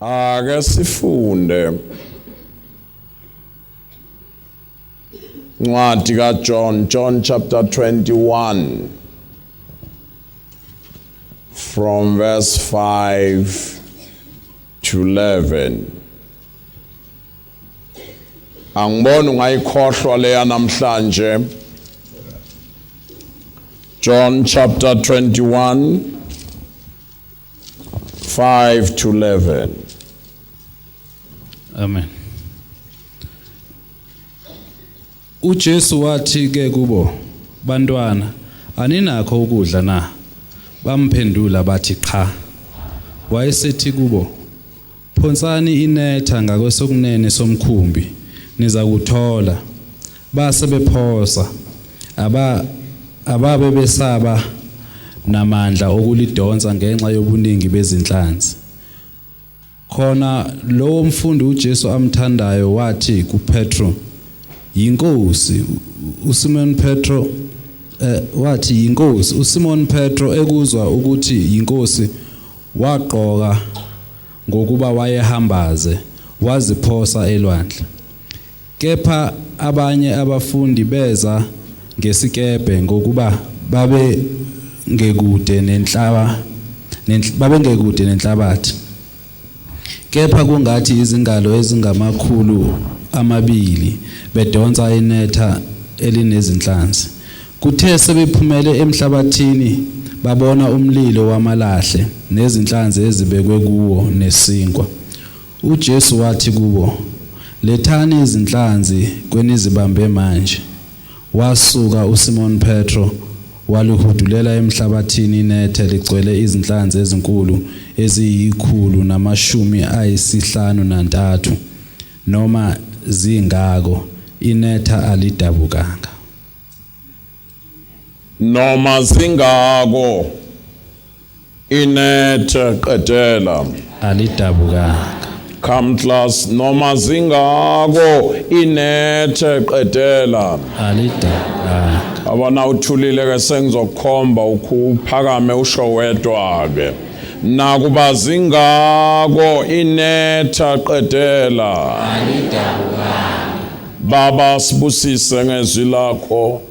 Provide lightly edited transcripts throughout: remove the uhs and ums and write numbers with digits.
Ake sifunde ncwadi kaJohn, John chapter 21 from verse 5 to 11. Angiboni ungayikhohlwa leya namhlanje. John chapter 21 5 to 11. Amen. uJesu wathi ke kubo, bantwana, aninakho ukudla na? Bamphendula bathi cha. Wayesethi kubo, phonsani inetha ngakwesokunene somkhumbi, niza kuthola. Base bephosa, ababe besaba namandla okulidonsa ngenxa yobuningi bezinhlanzi. Khona lowo mfundi uJesu amthandayo wathi kuPetro, "Yinkosi." uSimon Petro wathi, "Yinkosi." uSimon Petro ekuzwa ukuthi yinkosi waqoka ngokuba wayehambaze, waziphosa elwandle. Kepha abanye abafundi beza ngesikebe ngokuba babengekude nenhlabathi. Kepha kungathi izingalo ezingamakhulu amabili bedonsa inetha elinezinhlanzi. Kuthe sebephumele emhlabathini babona umlilo wamalahle nezinhlanzi ezibekwe kuwo nesinkwa. uJesu wathi kubo, "Lethani izinhlanzi kwenizibambe manje." Wasuka uSimon Petro waluhudulela emhlabathini inethe ligcwele izinhlanzi ezinkulu eziyi153 noma zingako, inetha alidabukanga. Noma zingako inetha qedela Alidabukanga. Come class, noma zingako inetha qedela Alidabukanga. abana uthulile ke sengizokhomba ukuphakame usho wedwa ke. Nakuba zingako inetha qedela Alidabukanga. Baba, sibusise ngezwi lakho.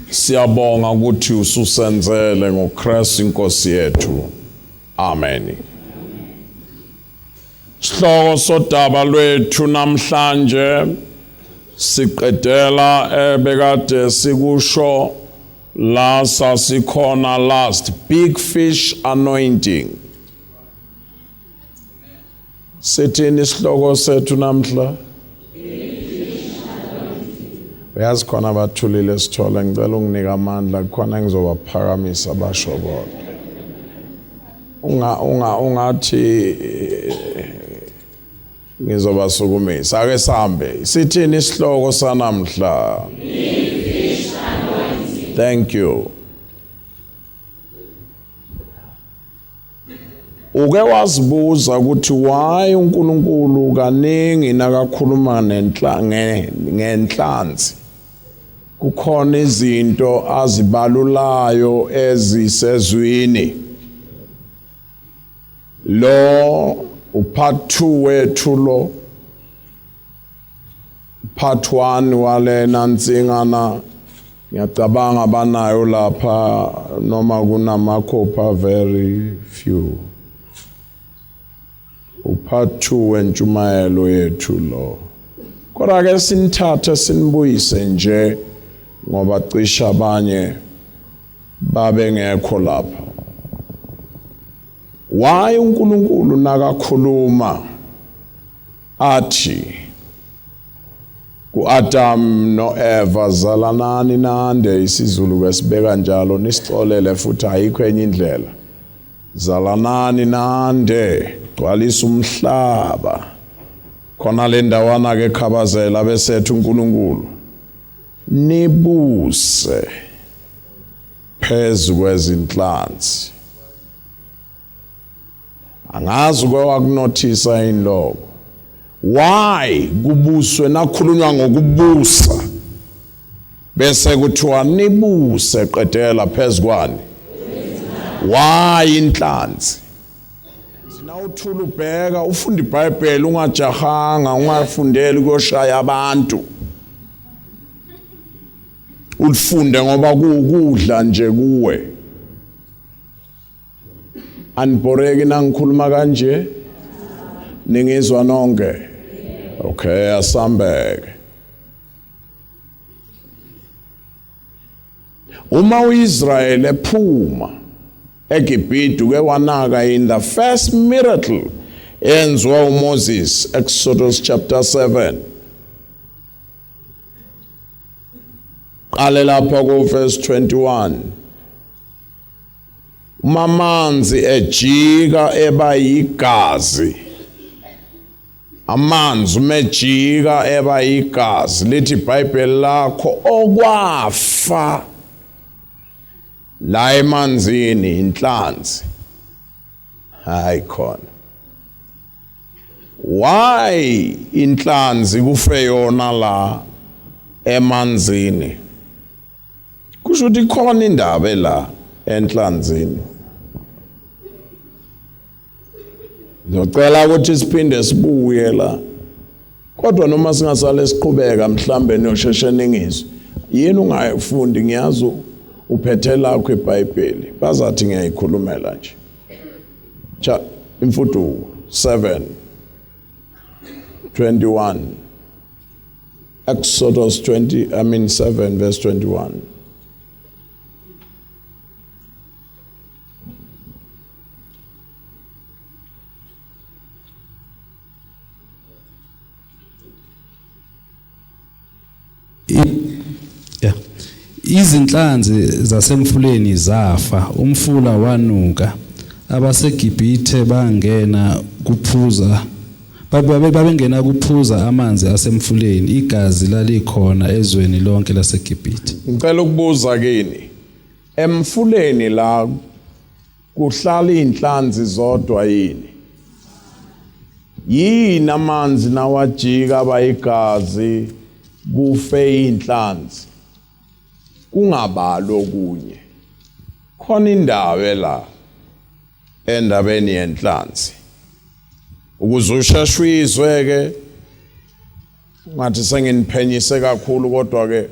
Siyabonga ukuthi ususenzele ngoKristu inkosi yethu. Amen. Sihloko sodaba lwethu namhlanje siqedela ebekade sikusho la sasikhona last, big fish anointing. Sithini isihloko sethu namhla? Uyazi khona abathulile sithola, ngicela unginika amandla khona ngizobaphakamisa abasho bodwa. Ungathi ngizobasukumisa. Ake sambe. Sithini isihloko sanamhla? Thank you. Uke wazibuza ukuthi why uNkulunkulu kaningi nakakhuluma ngenhlanzi? Kukhona izinto azibalulayo ezisezwini. Lo upart 2 wethu lo. Part 1 wale nansingana ngiyacabanga banayo lapha noma kunamakhopha very few. Upart 2 wentshumayelo yethu lo. Kodwa ke sinithathe sinibuyise nje ngoba cisha abanye babe ngekho lapha. Why uNkulunkulu nakakhuluma athi ku-Adam no-Eva, zalanani nande, isiZulu kwesibeka njalo, nisixolele futhi ayikho enye indlela. Zalanani nande, gcwalisa umhlaba. Khona le ndawana ke khabazela besethu uNkulunkulu, nibuse phezu kwezinhlanzi. Angazi kwakunothisa inhloko. Why kubuswe nakhulunywa ngokubusa bese kuthiwa nibuse qedela phezu kwani? Why inhlanzi? Mawuthula ubheka ufunda iBhayibheli ungajahanga ungafundeli ukuyoshaya abantu. Ulifunde ngoba kuwukudla nje kuwe. Anboreki nangikhuluma kanje. Ningizwa nonke. Okay, asambeke. Uma uIsrael ephuma eGibhithe uke wanaka in the first miracle enziwa uMoses, Exodus chapter 7. Qale lapha ku verse 21. Umamanzi ejika eba yigazi. Amanzi umejika eba yigazi lithi iBhayibheli lakho okwafa la emanzini inhlanzi. Hayi khona. Why inhlanzi kufe yona la emanzini? Kusho ukuthi khona indaba la enhlanzini. Ngicela ukuthi siphinde sibuye la. Kodwa noma singasale siqhubeka mhlambe nosheshe ningizwe. Yini ungayifundi ngiyazi uphethe lakho iBhayibheli. Bazathi ngiyayikhulumela nje. Imfuduko 7:21. Exodus 7 verse 21. Izinhlanzi zasemfuleni zafa, umfula wanuka, abaseGibhithe bangena kuphuza, babengena kuphuza amanzi asemfuleni, igazi lalikhona ezweni lonke laseGibhithe. Ngicela ukubuza kini, emfuleni la kuhlala inhlanzi zodwa yini? Yini amanzi nawajika abayigazi kufe inhlanzi? Kungabalo kunye. Khona indawo la endabeni yenhlanzi. Ukuze ushashwizwe ke ngathi senginiphenyise kakhulu kodwa ke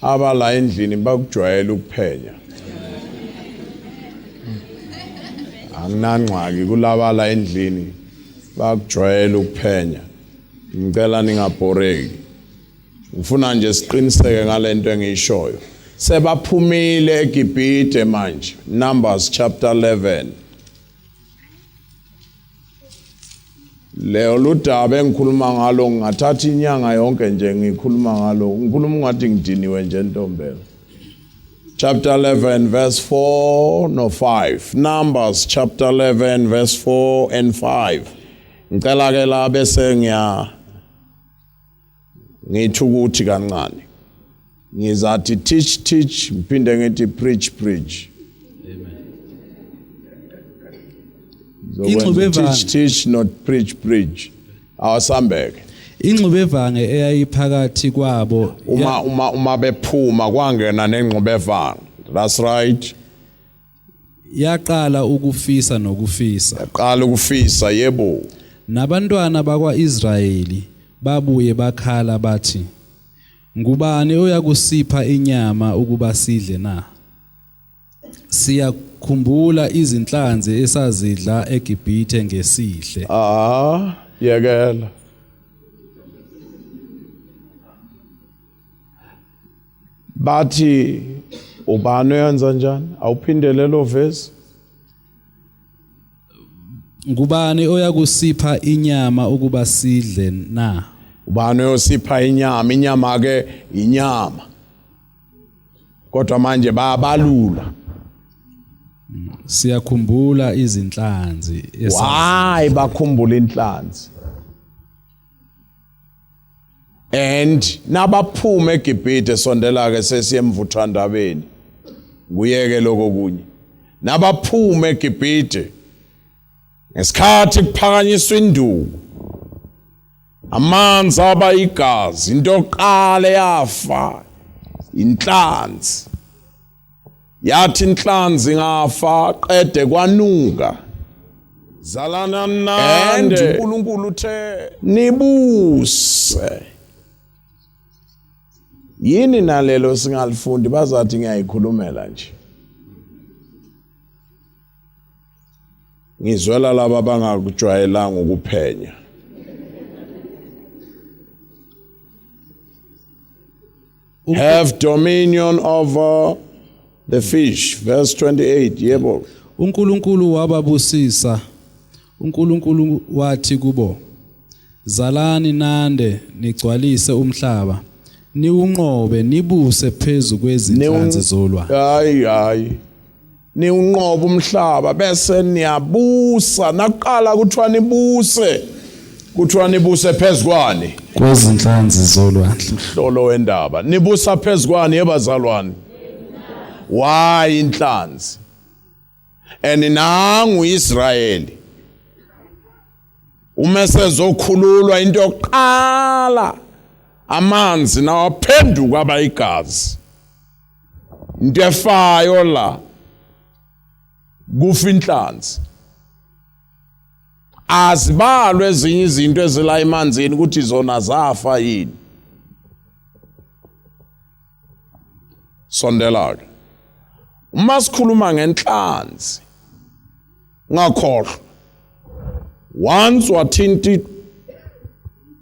abala endlini bakujwayela ukuphenya. Anginanqaki kulabala endlini bakujwayela ukuphenya. Ngicela ningabhoreki. Ufuna nje siqiniseke ngalento engiyishoyo. Sebaphumile eGibhithe manje. Numbers chapter 11. Leo ludaba engikhuluma ngalo ngathatha inyanga yonke nje ngikhuluma ngalo. Ngikhuluma ngathi ngidiniwe nje ntombela. Chapter 11 verse 4 no 5. Numbers chapter 11 verse 4 and 5. Ngicela ke la bese ngithi ukuthi kancane. Ngizathi teach ngiphinde ngithi preach. Amen. Teach not preach. Awasambeke. Ingxubevange eyayiphakathi kwabo uma bephuma kwangena nengxubevange. That's right. Yaqala ukufisa nokufisa. Yaqala ukufisa yebo. Nabantwana bakwaIsrayeli babuye bakhala bathi, ngubani oyakusipha inyama ukuba sidle na? Siyakhumbula izinhlanzi esazidla eGibhithe ngesihle. Yekela. Bathi ubani uyenza njani? Awuphindele lo verse. Ngubani oyakusipha inyama ukuba sidle na? Ubani oyosipha inyama? Inyama ke inyama. Kodwa manje bayabalula. Siyakhumbula izinhlanzi esazidla. Why bakhumbula inhlanzi? And nabaphuma eGibhithe sondela ke sesiyemvuthwandabeni. Kuyeke lokho kunye. Nabaphuma eGibhithe ngesikhathi kuphakanyiswa induku. Amanzi aba igazi, into yokuqala yafa inhlanzi. Yathi inhlanzi ngafa qede kwanuka. zalana nande uNkulunkulu uthe nibuse. Yini nalelo singalifundi bazathi ngiyayikhulumela nje. Ngizwela laba bangakujwayelanga ukuphenya. Have dominion over the fish. Verse 28. Yebo. uNkulunkulu wababusisa. uNkulunkulu wathi kubo, zalani nande nigcwalise umhlaba, niwunqobe nibuse phezu kwezinhlanzi zolwandle. Hayi. Niwunqobe umhlaba bese niyabusa. Naqala kuthiwa nibuse. Kuthiwa nibuse phezu kwani? Kwezinhlanzi zolwandle. Hlolo wendaba. Nibusa phezu kwani yebazalwane? Why inhlanzi? Nangu Israyeli. Uma sezokhululwa into yokuqala amanzi nawaphenduka abayigazi. Into efayo la kufa inhlanzi. Azibalwe ezinye izinto ezila emanzini ukuthi zona zafa yini. Sondela. Uma sikhuluma ngenhlanzi ngakhohlwa. Once wathinta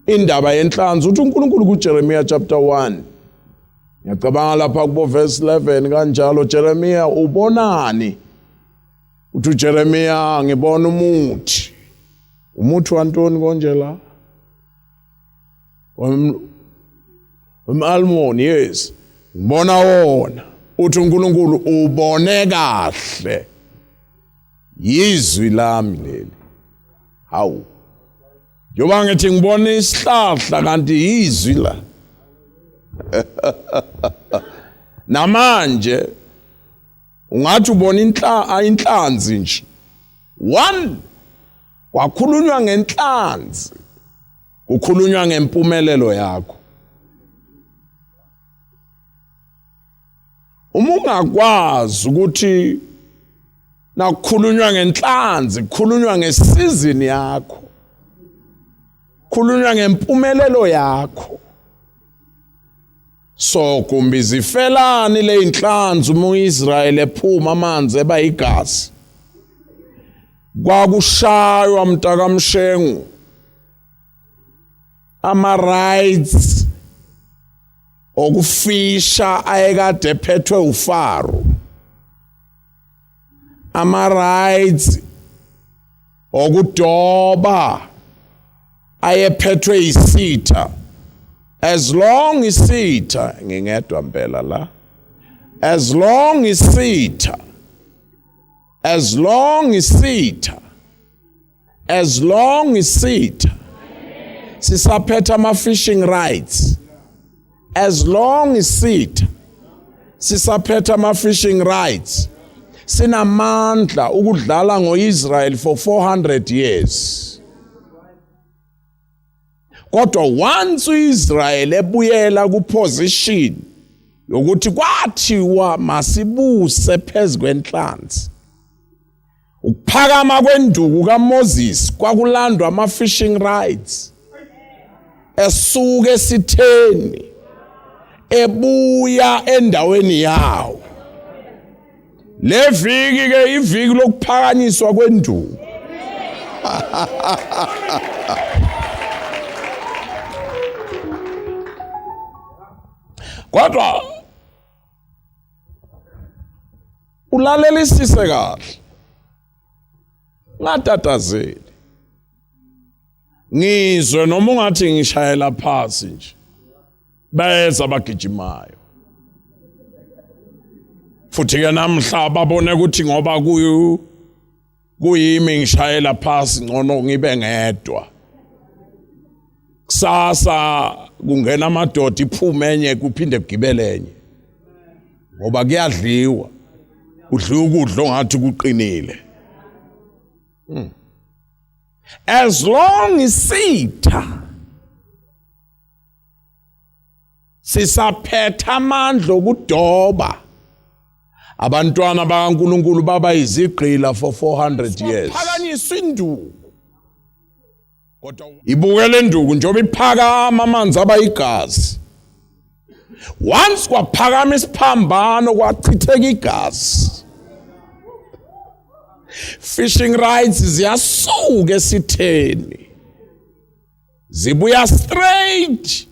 indaba yenhlanzi uthi uNkulunkulu kuJeremiah chapter 1. Ngiyacabanga lapha kubo verse 11 kanjalo Jeremiah ubonani? Uthi Jeremiah ngibona umuthi. Umuthi wantoni konje la? Almond, yes. Ngibona wona. Uthi uNkulunkulu ubone kahle. Yizwi lami leli. Hawu. Njoba ngithi ngibona isihlahla kanti yizwi la. Namanje ungathi ubona inhlanzi nje. One kwakhulunywa ngenhlanzi. Kukhulunywa ngempumelelo yakho. Uma ungakwazi ukuthi nakukhulunywa ngenhlanzi, kukhulunywa ngesizini yakho. Kukhulunywa ngempumelelo yakho. So Gumbi zifelani le inhlanzi uma uIsrael ephuma amanzi ebayigazi. Kwakushaywa mntakamshengu ama-rights okufisha ayekade ephethwe uFaro. Ama-rights okudoba ayephethwe isitha. As long isitha ngingedwa mpela la. As long isitha. As long isitha. As long isitha. Sisaphetha ama-fishing rights. As long isitha. Sisaphetha ama-fishing rights. Sinamandla ukudlala ngo-Israel for 400 years. Kodwa once uIsrael ebuyela kuposition yokuthi kwathiwa masibuse phezu kwenhlanzi. Ukuphakama kwenduku kaMoses kwakulandwa ama-fishing rights. Esuke esitheni ebuya endaweni yawo. Le viki ke iviki lokuphakanyiswa kwenduku. Kodwa ulalelisise kahle. Ngatatazeli. Ngizwe noma ungathi ngishayela phansi nje. Beza abagijimayo. Futhi ke namhla babone ukuthi ngoba kuyimi ngishayela phansi ngcono ngibe ngedwa. Kusasa kungena amadoda iphume enye kuphinde kugibele enye. Ngoba kuyadliwa. Udliwa ukudla ongathi kuqinile. As long isitha sisaphetha amandla okudoba abantwana bakaNkulunkulu baba izigqila for 400 years. kuphakanyiswa induku kodwa ibukele induku njengoba iphakama amanzi aba igazi. Once kwaphakama isiphambano kwachitheka igazi. Fishing rights ziyasuka esitheni zibuya straight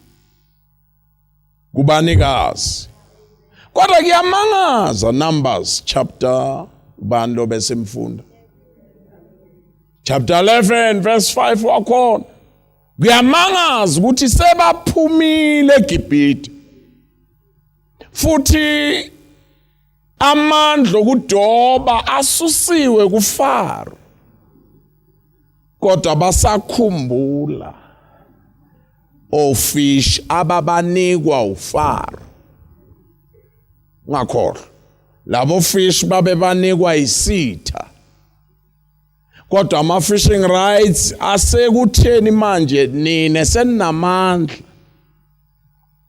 kubanikazi. Kodwa kuyamangaza Numbers chapter ubani besemfunda chapter 11 verse 5 wakhona kuyamangaza ukuthi sebaphumile eGibhithe futhi amandla okudoba asusiwe kuFaro kodwa basakhumbula ofish ababanikwa uFaro. Ngakhohlwa labo fish babebanikwa isitha kodwa ama fishing rights asekutheni manje nine seninamandla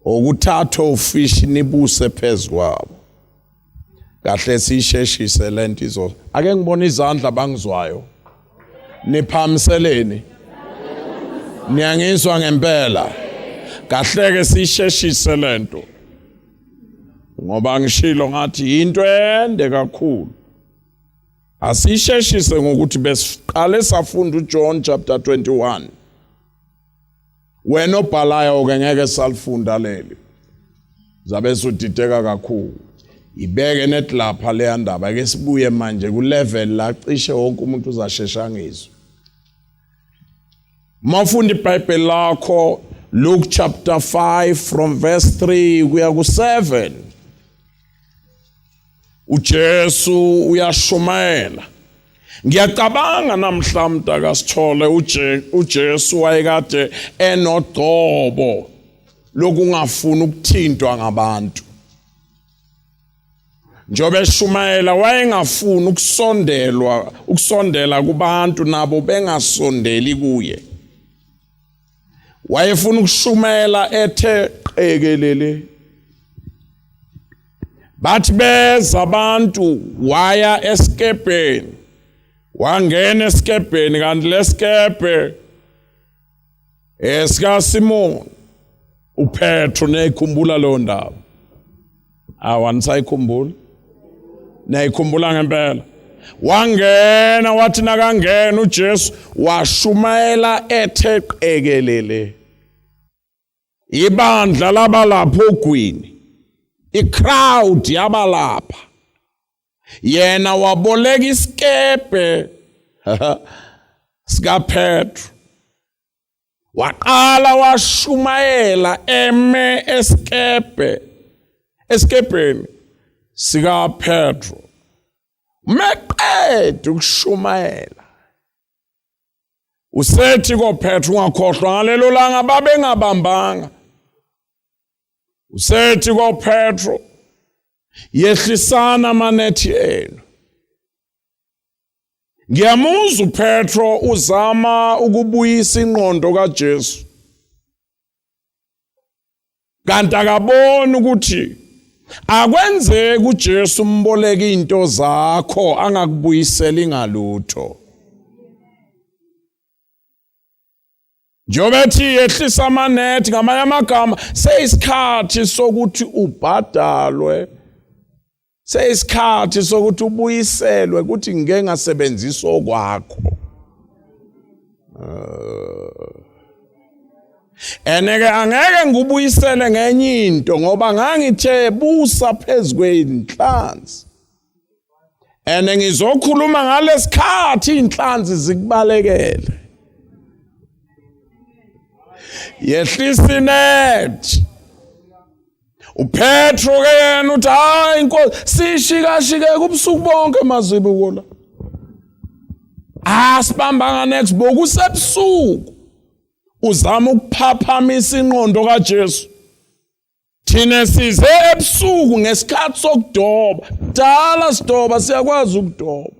okuthatha ufish nibuse phezukwabo. Kahle sisheshise lento izo. Ake ngibona izandla bangizwayo. Niphamiseleni. Niyangizwa ngempela. Kahle ke sisheshise lento. Ngoba ngishilo ngathi into ende kakhulu. Asisheshise ngokuthi besiqale safunda uJohn chapter 21. Wena obhalayo ke ngeke salifunda leli. Zabe sudideka kakhulu. Ibeke net lapha le ndaba ake sibuye manje ku level la cishe wonke umuntu uzashesha ngizwe. Mafunda iBhayibheli lakho Luke chapter 5 from verse 3 kuya ku 7. uJesu uyashumayela. Ngiyacabanga namhlanje akasithole uJesu wayekade enodhobo lokungafuni ukuthintwa ngabantu. Njobe eshumayela wayengafuni ukusondela kubantu nabo bengasondeli kuye. Wayefuna ukushumayela ethe qekelele. Bathi beza abantu waya esikepeni. Wangena esikepeni kanti lesikepe esika Simon uPetro neyikhumbula lo ndaba. Awanisayikhumbula. Nayikhumbula ngempela. Wangena wathi nakangena uJesu washumayela ethe qekelele. Ibandla labalapha ogwini. I-crowd yabalapha. Yena waboleka isikepe sika Petro. Waqala washumayela eme esikepeni sika Petro. Meqeda ukushumayela. Usethi ko Petro ungakhohlwa ngalelo langa babengabambanga. Usethi ko Petro yehlisana amanethi enu. Ngiyamuzwa uPetro uzama ukubuyisa ingqondo kaJesu. Kanti akaboni ukuthi akwenzeki uJesu umboleka into zakho angakubuyiseli ngalutho. Njobethi yehlisa amanethi ngamanye amagama seyisikhathi sokuthi ubhadalwe. Seyisikhathi sokuthi ubuyiselwe ukuthi ngeke ngasebenzisa okwakho. Eneke angeke ngubuyisele ngenye into ngoba ngangithe busa phezukwenhlanzi. Ene ngizokhuluma ngalesikhathi inhlanzi zikubalekele. Yehlisa inethi. uPetro ke yena uthi hayi inkosi sishika kubusuku bonke mazibuko la. Asibambanga next bokusebusuku. Uzama ukuphaphamisa ingqondo kaJesu. Thina size ebusuku ngesikhathi sokudoba. Dala sidoba siyakwazi ukudoba.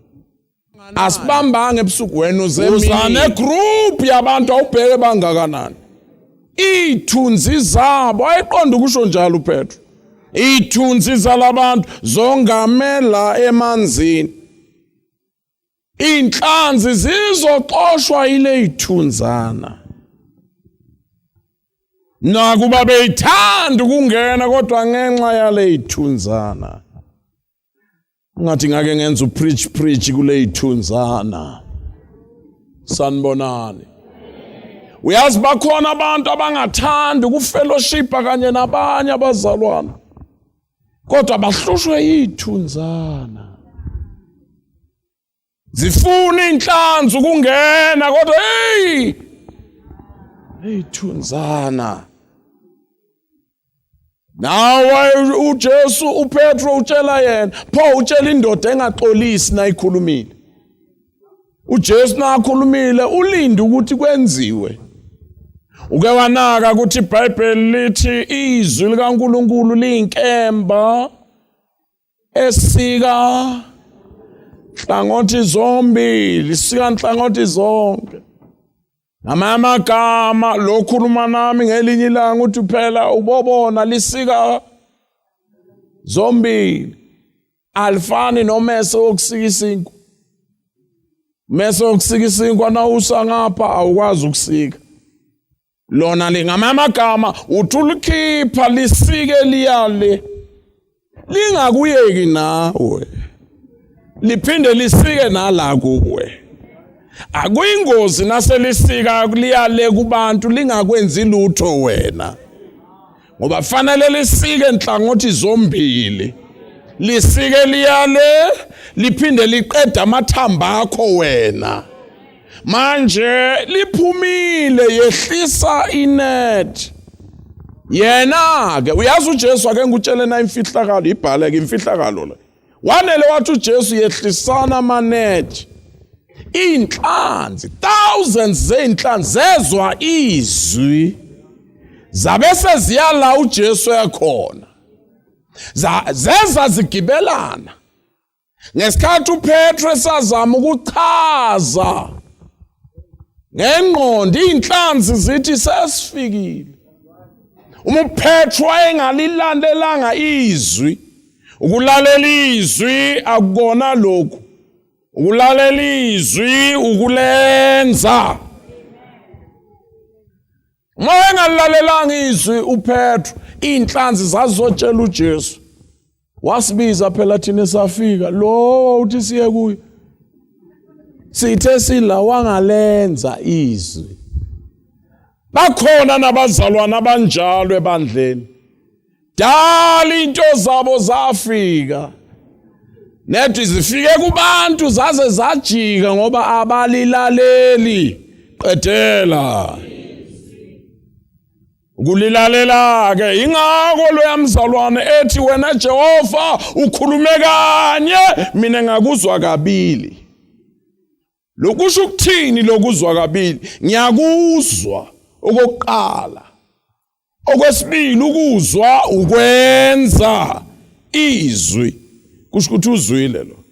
Asibambanga ebusuku wena uzane group yabantu awubheke bangakanani. Ithunzi zabo ayiqonda ukusho njalo uPetro. Ithunzi zalabantu zongamela emanzini. inhlanzi zizoxoshwa ile ithunzana. Nakuba beyithanda ukungena kodwa ngenxa yale ithunzana. Ngathi ngake ngenza preach kule ithunzana. Sanibonani. Uyazi bakhona abantu abangathandi ukufellowship kanye nabanye abazalwana. Kodwa bahlushwe yithunzana. Zifuna inhlanzi ukungena kodwa ithunzana. Nawe uJesu uPetro utshela yena, pho utshela indoda engaxolisi na ikhulumile. uJesu nakhulumile ulinde ukuthi kwenziwe. Uke wanaka ukuthi iBhayibheli lithi izwi likaNkulunkulu liyinkemba esika hlangothi zombili, sika hlangothi zonke. Amagama lokhuluma nami ngelinye ilanga uthi phela ubobona lisika zombili. Alfani nomese wokusika isinkwa. Mese wokusika isinkwa na usangapha awukwazi ukusika. Lona lingamagama uthulukhipha lisike liyale. Lingakuyeki nawe. Liphinde lisike nala kuwe. Akuyingozi naselisika liyale kubantu lingakwenzi lutho wena. Ngoba fanele lisike enhlangothi zombili. Lisike liyale liphinde liqeda amathamba akho wena. Manje liphumile yehlisa inet. Yena ke uyazi uJesu ake ngutshele na imfihlakalo ibhale ke imfihlakalo la. Wanele wathi uJesu yehlisana amanet. Inhlanzi thousands zeinhlanzi zezwa izwi zabese ziyala uJesu yakhona. Zeza zigibelana. Ngesikhathi uPetro esazama ukuchaza ngengqondo inhlanzi zithi sesifikile. Uma uPetro engalilandelanga izwi, ukulalela izwi akukona lokhu. Ukulalela izwi ukulenza. Uma engalalelanga izwi uPetro, inhlanzi zazotshela uJesu. Wasibiza phela thina safika, lo uthi siye kuye. Sithe sila wangalenza izwi. Bakhona nabazalwana abanjalo ebandleni. Dala into zabo zafika. Nethi zifike kubantu zaze zajika ngoba abalilaleli. Qedela. Ukulilalela ke ingako lo yamzalwane ethi wena Jehova ukhulume kanye mina ngakuzwa kabili. Lokusho ukuthini lokuzwa kabili? Ngiyakuzwa okokuqala. Okwesibili ukuzwa ukwenza izwi. Kusho ukuthi uzwile lo.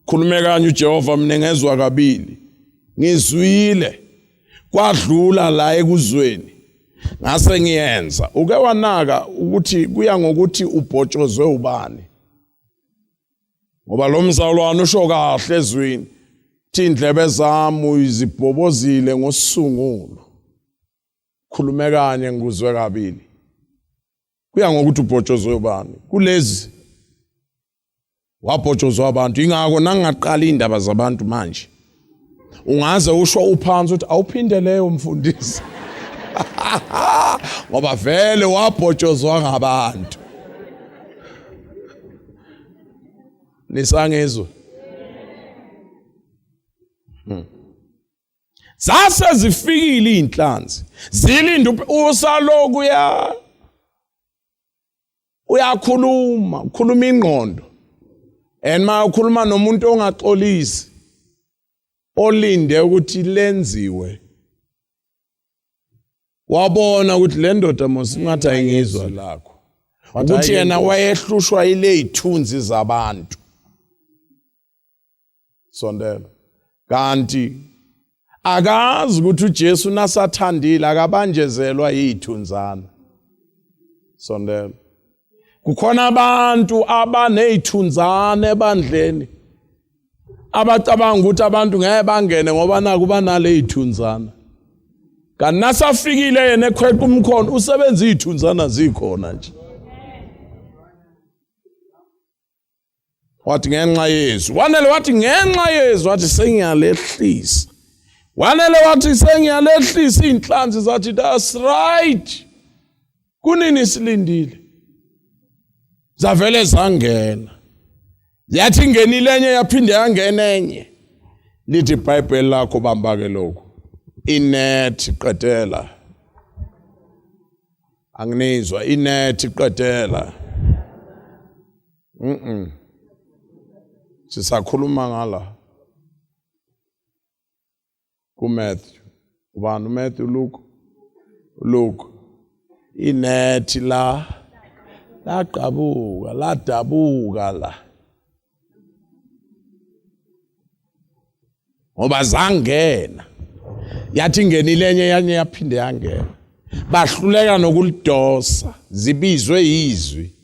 Khulume kanye uJehova mina ngezwe kabili. Ngizwile. Kwadlula la ekuzweni. Ngase ngiyenza. Uke wanaka ukuthi kuya ngokuthi ubhotshozwe ubani. Ngoba lo mzalwane usho kahle ezwini. Indlebe zami uzibhobozile ngosungulo. Khulume kanye ngikuzwe kabili. Kuya ngokuthi ubhotshozwe ubani. Kulezi wabhotshozwa abantu ingako nangaqala indaba zabantu manje. Ungaze usho uphansi uthi awuphinde leyo mfundisi. Ngoba vele wabhotshozwa ngabantu. Nisangezwe. Zase zifikile inhlanzi. Zilinda usaloku uyakhuluma, ukhuluma ingqondo. Ema ukhuluma nomuntu ongaxolisi. Olinde ukuthi lenziwe. Wabona ukuthi le ndoda mosingathi ayingizwa lakho. Ukuthi yena wayehlushwa ile ithunzi zabantu. Sondela. Kanti akazi ukuthi uJesu nasathandile akabanjezelwa yithunzana. Sondela. Kukhona abantu abanezithunzana ebandleni. abacabanga ukuthi abantu ngeke bangene ngoba naku banale izithunzana. Kanti nasafikile yena ekhweqa umkhono usebenza izithunzana zikhona nje. Wathi ngenxa Yesu. Wanele wathi ngenxa Yesu wathi sengiyalehlisa. Wanele wathi sengiyalehlisa inhlanzi zathi that's right. Kunini silindile? Zavele zangena. Yathi ngenile enye yaphinde yangena enye. Lithi iBhayibheli lakho bamba ke lokho. Inet qedela. Anginizwa inet qedela. Sisakhuluma ngala. kuMatthew. Ubani uMatthew Luke. Inet la laqabuka ladabuka la. Ngoba zangena. Yathi ngenile enye yanye yaphinde yangena. Bahluleka nokulidosa zibizwe izwi.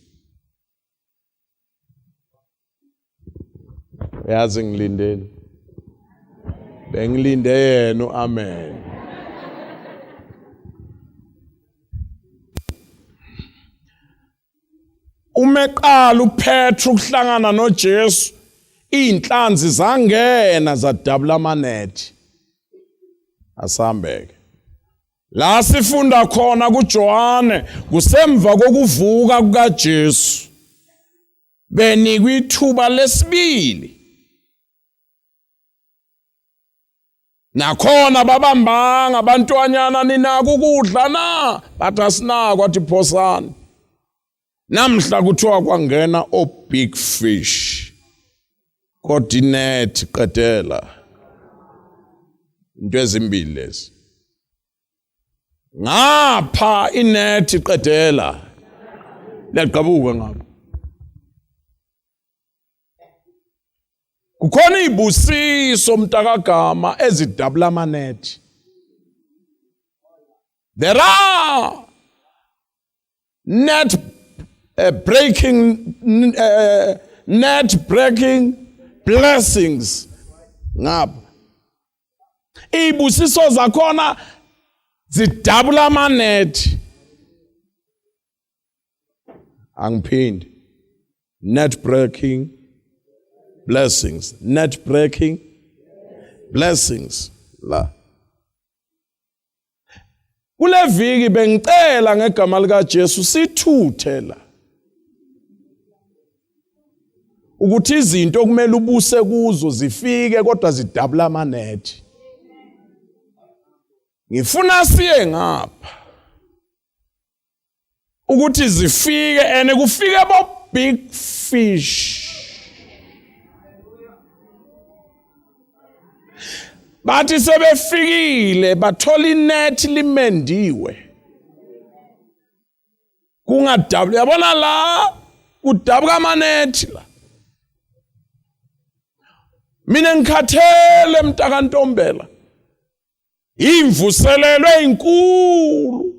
Yazi ngilindeni. Bengilinde yena amen. Umeqala uPetru ukuhlangana noJesu, inhlanzi zangena zadabula amanethi. Asambeke. La sifunda khona kuJohane kusemva kokuvuka kukaJesu. Benikwa ithuba lesibili. Nakhona babambanga abantwanyana ninaka ukudla na bathi asinako athi phosani. Namhla kuthiwa kwangena big fish. Kodwa inet qedela. Into ezimbili lezi. Ngapha inet qedela. Laqabuka ngapha. Kukhona ibusiso mntakagama ezidabula amanethi. There are net breaking blessings ngapha. Ibusiso zakhona zidabula amanethi. Angiphindi. Net breaking blessings. Net breaking blessings. La. Kule viki bengicela ngegama lika Jesu sithuthe la. Ukuthi izinto kumele ubuse kuzo zifike kodwa zidabula amanethi. Ngifuna siye ngapha. Ukuthi zifike ene kufike bo big fish. Bathi sebefikile bathola inethi limendiwe. Kungadabula yabona la kudabuka amanethi la. Mina ngikhathele mntakantombela. Imvuselelo ezinkulu.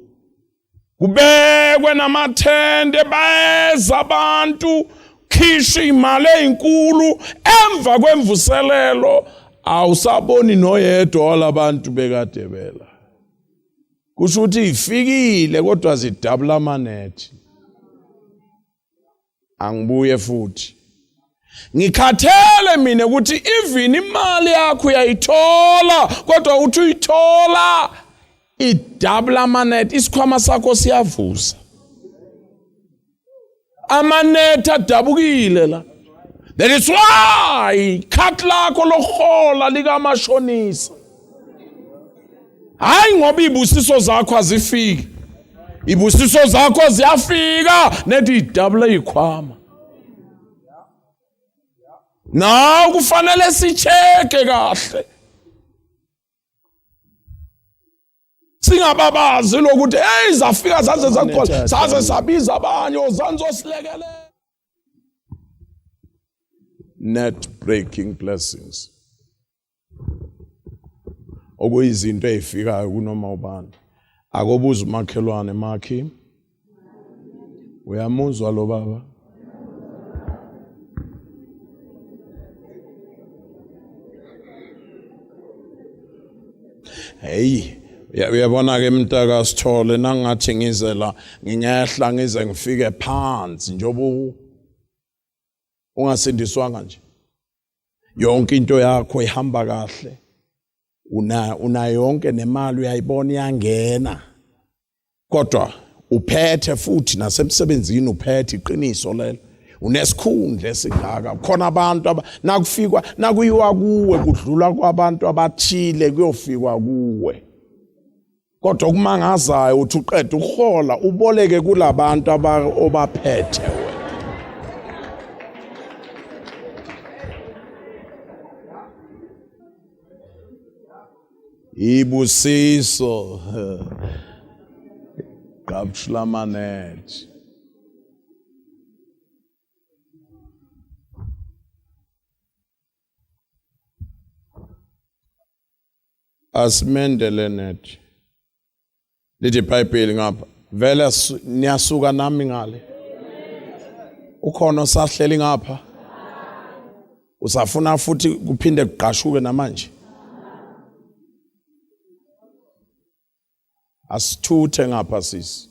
Kubekwe namathende bayeza abantu khisha imali ezinkulu emva kwemvuselelo. Awusaboni noyedwa walabantu bekade bela. Kusho ukuthi ifikile kodwa zidabula amanethi. Angibuye futhi. Ngikhathele mina ukuthi even imali yakho uyayithola kodwa uthi uyithola idabula amanethi isikhwama sakho siyavuza. Amanethi adabukile la. That is why khathi lakho lohola likamashonisa. Hayi ngoba ibusiso zakho azifiki. Ibusiso zakho ziyafika nethi idabula ikhwama. Na kufanele sicheke kahle. Singababazi lokuthi hey zafika zaze zakhola saze sabiza abanye ozanzosilekele. Net breaking blessings. Okuyizinto ezifikayo kunoma ubani. Akobuza umakhelwane makhi. Uyamuzwa lo baba? hey uyabona ke mntaka Sithole nangathi ngize la ngingehla ngize ngifike phansi njobo ungasindiswanga nje yonke into yakho ihamba kahle una yonke nemali uyayibona iyangena kodwa uphethe futhi nasemsebenzini uphethe iqiniso lelo unesikhundla esingaka khona abantu nakufikwa nakuyiwa kuwe kudlula kwabantu abathile kuyofikwa kuwe kodwa ukumangazayo uthi uqeda ukuhola uboleke kulabantu obaphethe wena ibusiso Gabshlamanet Asmendelenet lithi iBhayibheli ngapha vele niyasuka nami ngale ukhona osahleli ngapha usafuna futhi kuphinde kuqashuke namanje asithuthe ngapha sisi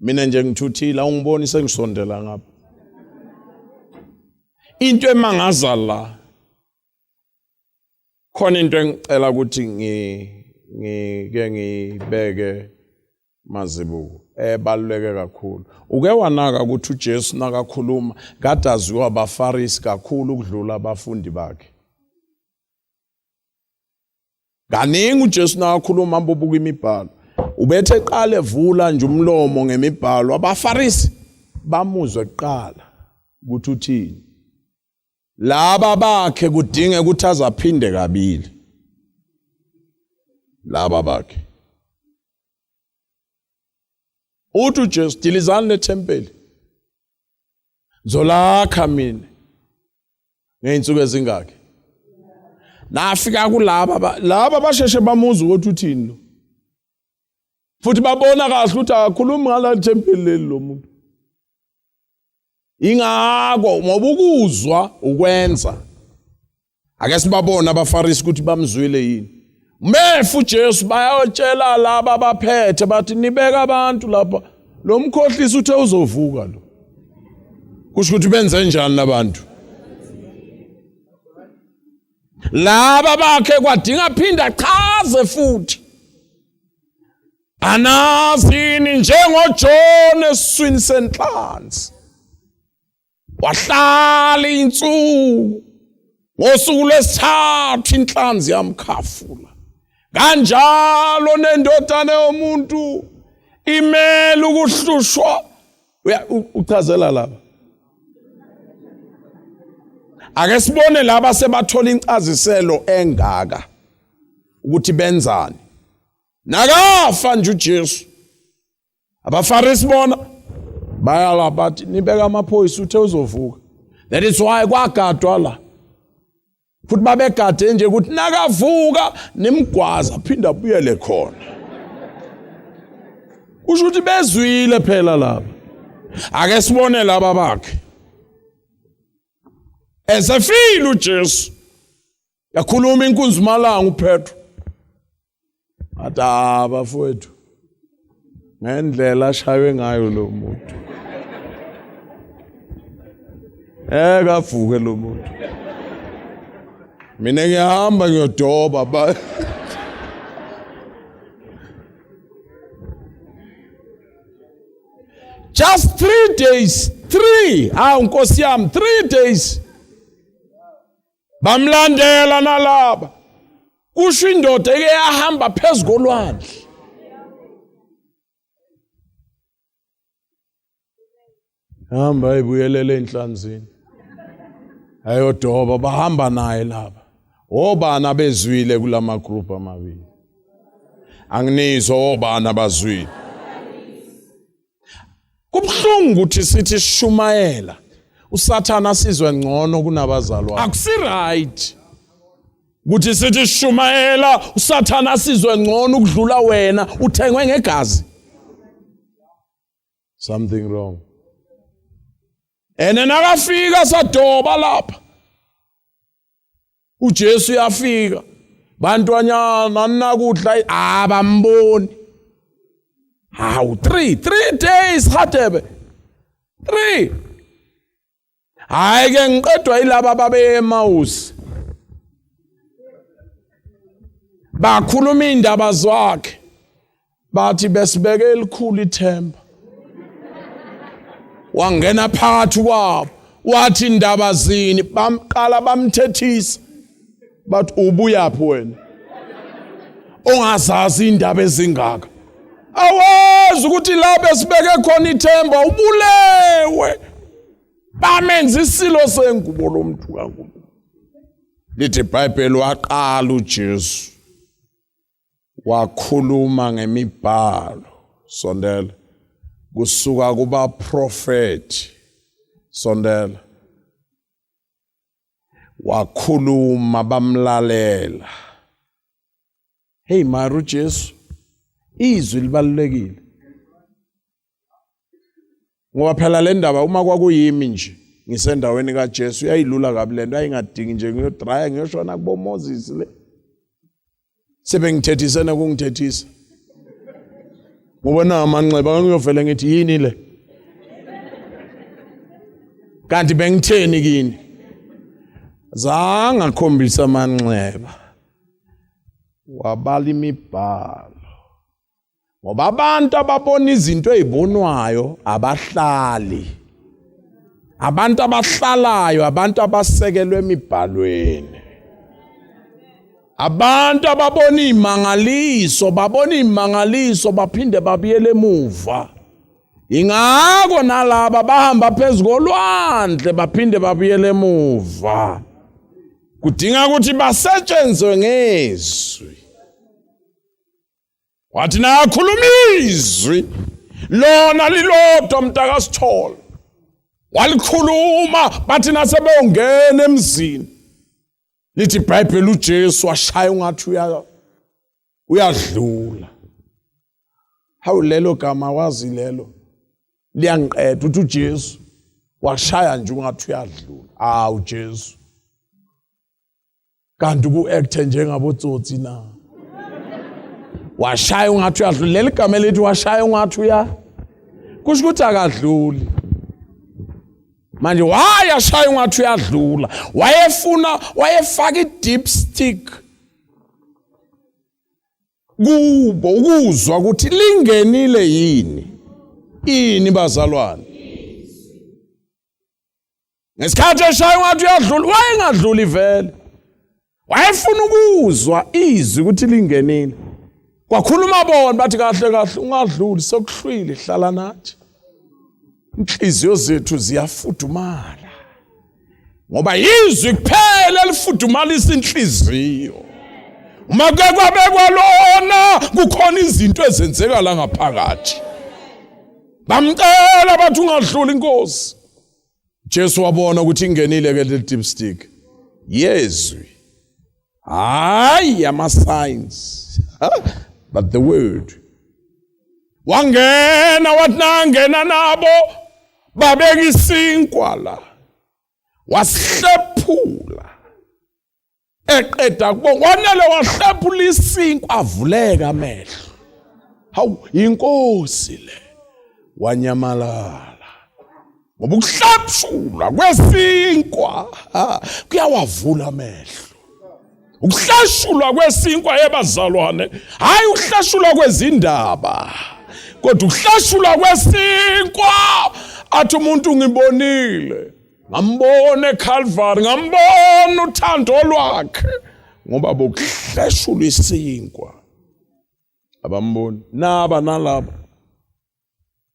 mina nje ngithuthila ungiboni sengisondela ngapha into emangaza la khona into engicela ukuthi ngike ngibeke mazibuko ebaluleke kakhulu uke wanaka ukuthi uJesu nakakhuluma kade aziwa abaFarisi kakhulu ukudlula abafundi bakhe kaningi uJesu nakakhuluma ambobuka imibhalo ubethe eqala evula nje umlomo ngemibhalo abaFarisi bamuzwe eqala ukuthi uthini laba bakhe kudinge ukuthi azaphinde kabili laba bakhe uthi uJesu dilizana nethempeli zolakha mina ngeinsuku ezingaki nafika kulaba basheshe bamuza ukuthi uthini lo futhi babona kahle ukuthi akakhulumi ngala thempeli leli lo muntu ingako ngoba ukuzwa ukwenza ake sibabona abaFarisi ukuthi bamzwile yini mefu uJesu bayotshela laba abaphethe bathi nibeka abantu lapha lo mkhohlisi uthe uzovuka lo kusho ukuthi benze njani nabantu laba bakhe kwadinga phinda chaze futhi anazini njengoJona eswini senhlanzi wahlala insuku ngosuku lwesithathu inhlanzi yamkhafula kanjalo nendodana yomuntu imele ukuhlushwa uchazela laba ake sibone laba sebathola incaziselo engaka ukuthi benzani nakafa nje uJesu abaFarisi bona bayala bathi nibeka amaphoyisa uthe uzovuka that is why kwagadwa la futhi babegade nje ukuthi nakavuka nimgwaza phinda abuyele khona kusho ukuthi bezwile phela laba ake sibone laba bakhe esefile uJesu yakhuluma inkunzimalanga uPetro adaba mfowethu ngendlela ashaywe ngayo lo muntu kavuke lo muntu mina ngiyahamba ngiyodoba just 3 days 3 nkosi yami 3 days bamlandela nalaba kusho indoda eke yahamba phezulu kolwandle hamba ibuyelele enhlanzini ayodoba bahamba naye laba obana bezwile kulama group amabili anginizwa obana bazwile kubhlungu ukuthi sithi Shumayela uSathana asizwe ngcono kunabazalwane akusi right ukuthi sithi Shumayela uSathana asizwe ngcono ukudlula wena uthengwe ngegazi something wrong ene nakafika sadoba lapha uJesu yafika bantwanyana nakudla abamboni. How 3 days Hatebe. 3. Hayi ke ngiqedwa yilaba babe eMaus. Bakhuluma indaba zakhe. Bathi besibeke elikhulu ithemba. Wangena phakathi kwabo. Wathi indaba zini bamqala bamthethisa. Bathi ubuyaphi wena? Ongazazi indaba ezingaka. Awazi ukuthi lapho esibeke khona ithemba ubulewe. Bamenza isilo sengubo lomuntu kaNkulunkulu. Lithi iBhayibheli waqala uJesu wakhuluma ngemibhalo. Sondela. Kusuka kuba prophet. Sondela. Wakhuluma bamlalela. Hey Maru Jesu. Izwi libalulekile. Ngoba phela le ndaba uma kwakuyimi nje ngisendaweni kaJesu uyayilula kabi lento ayingadingi nje ngiyodraya ngiyoshona kubo Moses le. Sebengithethisene kungithethisa. Ngoba na amanxeba ngiyovela ngithi yini le? Kanti bengitheni kini? Zanga khombisa amanxeba. Wabala imibhalo. Ngoba abantu ababona izinto ezibonwayo abahlali. Abantu abahlalayo, abantu abasekelwe emibhalweni. Abantu ababona imangaliso, baphinde babuyele emuva. Ingako nalaba bahamba phezulu kolwandle baphinde babuyele emuva. Kudinga ukuthi basetshenzwe ngezwi. Wathi nakhuluma izwi lona lilodwa mntakasithole. Walikhuluma bathi nasebeyongena emzini. Lithi iBhayibheli uJesu washaya ungathi uyadlula. Hawu lelo gama wazi lelo. Liyangiqeda uthi uJesu washaya nje ungathi uyadlula. Hawu Jesu. Kanti ku-act njengabotsotsi na. Washaya ungathi uyadlula. Leli gama elithi washaya ungathi kusho ukuthi akadluli. Manje wayashaya ungathi uyadlula. Wayefaka i-dipstick kubo ukuzwa ukuthi lingenile yini bazalwane. Ngesikhathi eshaya ungathi uyadlula wayengadluli vele. Wayefuna ukuzwa izwi ukuthi lingenile. Kwakhuluma bona bathi kahle ungadluli sokuhlwile hlala nathi. Inhliziyo zethu ziyafudumala. Ngoba izwi kuphela elifudumalisa inhliziyo. Uma kwabekwa lona kukhona izinto ezenzeka la ngaphakathi. Bamcela bathi ungadluli Nkosi. Jesu wabona ukuthi ingenile ke le dipstick. Yezwi. Hayi ama signs. But the word. Wangena wathi nangena nabo babeka isinkwa la. Wasihlephula. Eqeda kubonga wanele wahlephula isinkwa avuleka amehlo. Hawu inkosi le. Wanyamalala. Ngoba ukuhlephula kwesinkwa kuyawavula amehlo. Ukuhlashulwa kwesinkwa yebazalwane hayi ukuhlashulwa kwezindaba kodwa ukuhlashulwa kwesinkwa athi umuntu ngibonile ngambona eCalvary ngambona uthando lwakhe ngoba bokuhlashula isinkwa abamboni nalaba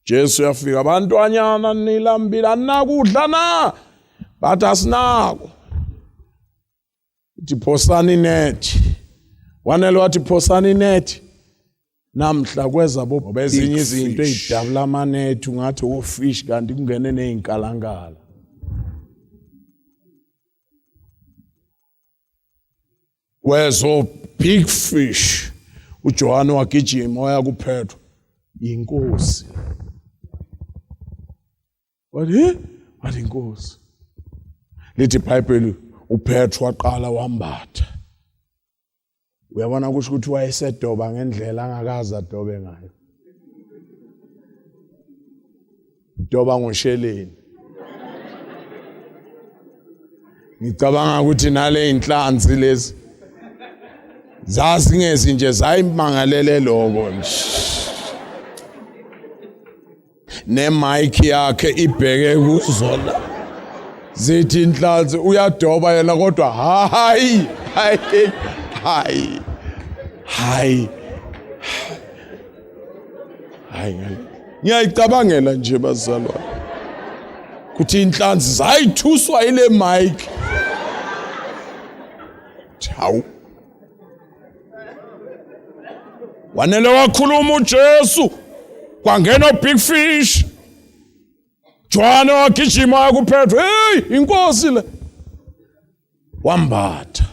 Jesu yafika abantwanyana nilambila nakudla na bathi asinako Phosani nethi. Wanele wathi phosani nethi. Namhla kweza bo ezinye izinto ezidabula amanethi ungathi ofish kanti kungene nezinkalankala. Kwezo big fish. uJohane wagijima waya kuPetro. Inkosi. Wathi inkosi. Lithi iBhayibheli uPetro waqala wambatha. uyabona kusho ukuthi wayesedoba ngendlela angakazi adobe ngayo. Doba ngosheleni. Ngicabanga ukuthi nale inhlanzi lezi zasingezi nje zayimangalele lokho nje. Ne mic yakhe ibheke kuzona. Zithi inhlanzi uyadoba yena kodwa hayi. Ngiyayicabangela nje bazalwane. Kuthi inhlanzi zayithuswa ile mic. Hawu. Wanele wakhuluma uJesu. Kwangena big fish. Jwana wagijima yakuphethwe. Hey, inkosi le. Wambatha.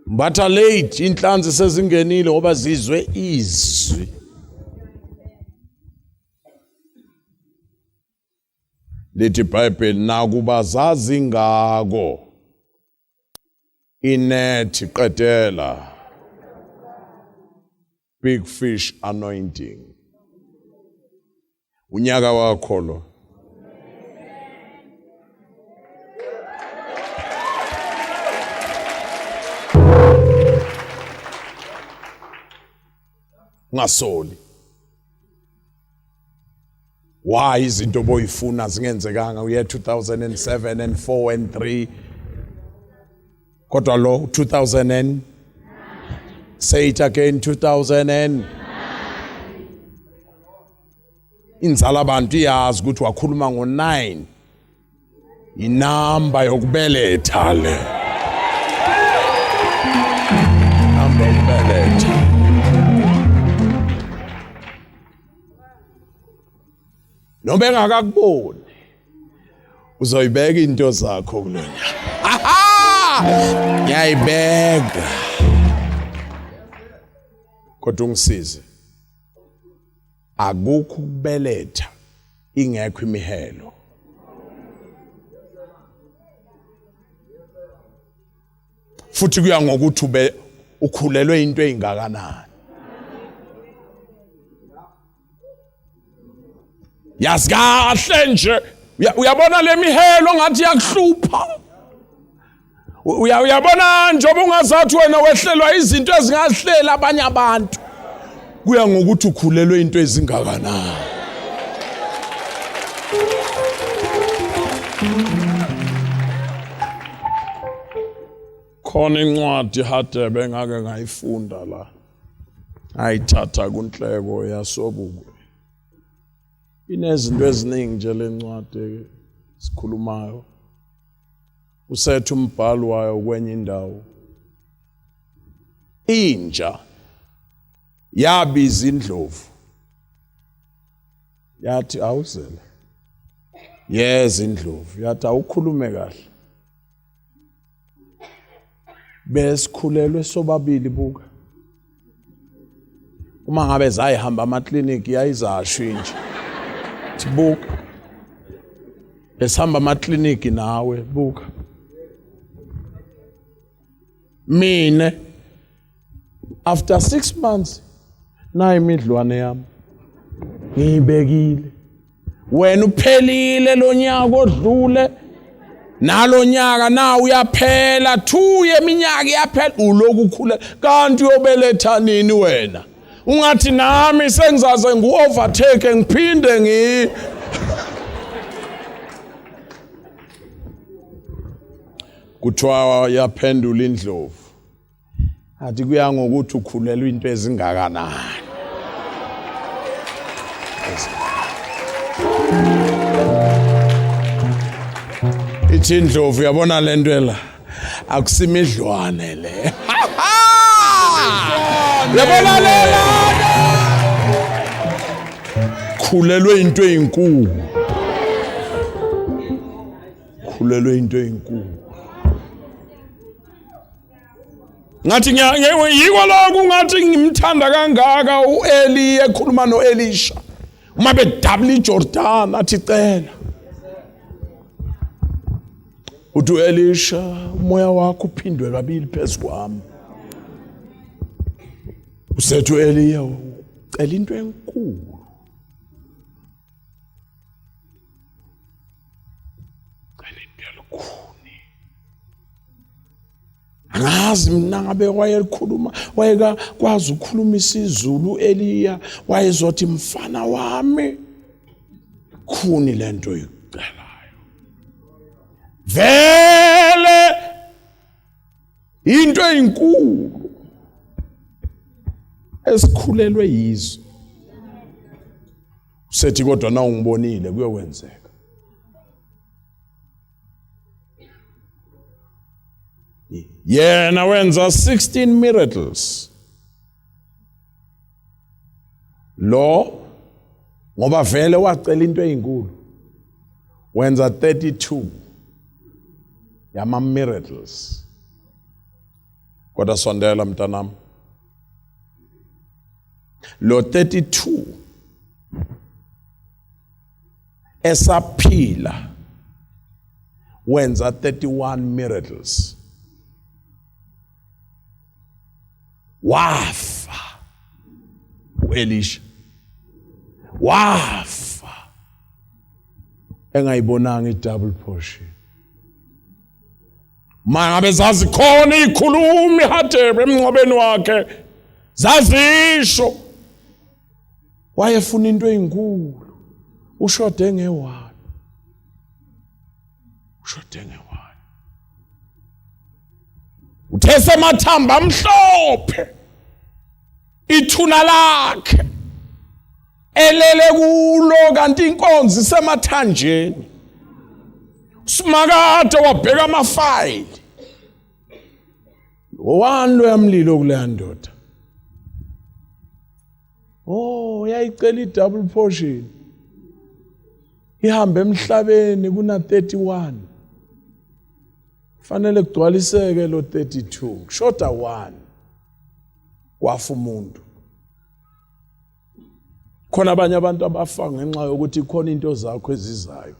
Mbatha late inhlanzi sezingenile ngoba zizwe izwi. Lithi iBhayibheli nakuba zazingako inethi qedela big fish anointing. Unyaka wakho lo. Ngasoli. Why izinto boyifuna zingenzekanga uye 2007 and 4 and 3 kodwa lo 2000 and say it again 2000 and inzala abantu iyazi ukuthi wakhuluma ngo9 inamba yokubeletha le namba yokubeletha. Noma engakakuboni uzoyibeka into zakho kulonya. Ngiyayibeka kodwa ungisize. Akukho ukubeletha ingekho imihelo. Futhi kuya ngokuthi ukhulelwe into engakanani. Yasikahle nje uyabona le mihelo ngathi yakuhlupha. Uyabona njengoba ungazathi wena wehlelwa izinto ezingahlela abanye abantu. Kuya ngokuthi ukhulelwe into ezingakanani. Khona incwadi Hadebe ngake ngayifunda la. Ayithatha kunhleko yasobukwe. Inezinto eziningi nje lencwadi sikhulumayo. Usethu umbhalo wayo kwenye indawo. Inja yabiza indlovu. Yathi awuzele. Yes indlovu. Yathi awukhulume kahle. Besikhulelwe sobabili buka. Uma ngabe zayihamba amakliniki yayizasho nje. Buka. Besihamba amakliniki nawe buka. Mina after 6 months na imidlwane yami ngiyibekile. Wena uphelile lo nyaka odlule nalo nyaka na uyaphela 2 yeminyaka iyaphela uloku ukhula kanti uyobeletha nini wena? Ungathi nami sengizaze ngu-overtake ngiphinde kuthiwa yaphendula indlovu. Athi kuya ngokuthi ukhulelwe into ezingakanani. Ithi indlovu yabona le nto la akusimidlwane le. Yabona lela khulelwe into eyinkulu. Khulelwe into eyinkulu. Ngathi yiko lokho ngathi ngimthanda kangaka uEli ekhuluma noElisha. Uma bedabula iJordan athi cela. uthi Elisha umoya wakho uphindwe kabili phezu kwami. Usethi Eliya ucela into enkulu. Ucela into elukhuni. Angazi mina ngabe wayelikhuluma wayekwazi ukukhuluma isiZulu Eliya wayezothi mfana wami khuni lento icelayo. Vele into enkulu esikhulelwe yizo. Usethi kodwa na ungibonile kuyokwenzeka. Yena wenza 16 miracles. Lo ngoba vele wacela into eyinkulu. Wenza 32 yama miracles. Kodwa sondela mntanami. Lo 32 esaphila wenza 31 miracles. Wafa uElisha. Wafa engayibonanga i-double portion. Mangabe zazi khona ikhulumi Hatebe emncwabeni wakhe zazisho wayefuna into eyinkulu ushode ngewani. Uthesa amathamba amhlophe ithuna lakhe elele kulo kanti inkonzi semathanjeni. Simakade wabheka amafayili. Owani lo yamlilo kuleya ndoda. Yayicela i-double portion. Ihambe emhlabeni kuna 31. Fanele kugcwaliseke lo 32. Kushoda 1. Wafa umuntu. Khona abanye abantu abafa ngenxa yokuthi khona into zakho ezizayo.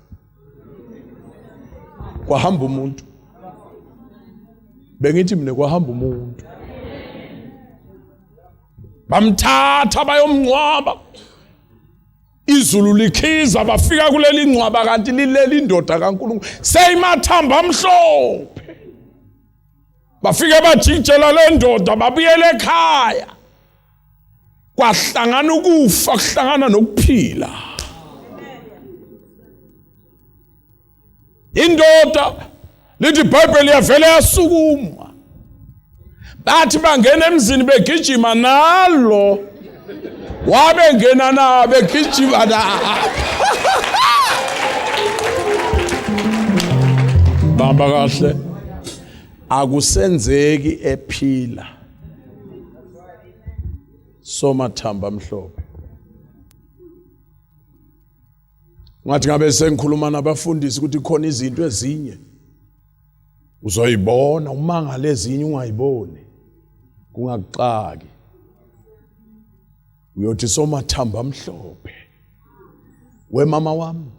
Kwahamba umuntu. Bengithi mina kwahamba umuntu. Bamthatha bayomncwaba. Izulu likhiza bafika kuleli ncwaba kanti lileli indoda kaNkulunkulu seyimathamba amhlophe. Bafike bajikijela le ndoda babuyele ekhaya. Kwahlangana ukufa kuhlangana nokuphila. Indoda lithi iBhayibheli yavele yasukuma. Bathi bangena emzini begijima nalo. Wabe ngena na begijima na. Bamba kahle. Akusenzeki ephila. Somathamba amhlophe. Ngathi ngabe sengikhuluma nabafundisi ukuthi khona izinto ezinye uzoyibona umangale ezinye ungayiboni kungakuxaki. Uyothi somathamba amhlophe. Wemama wami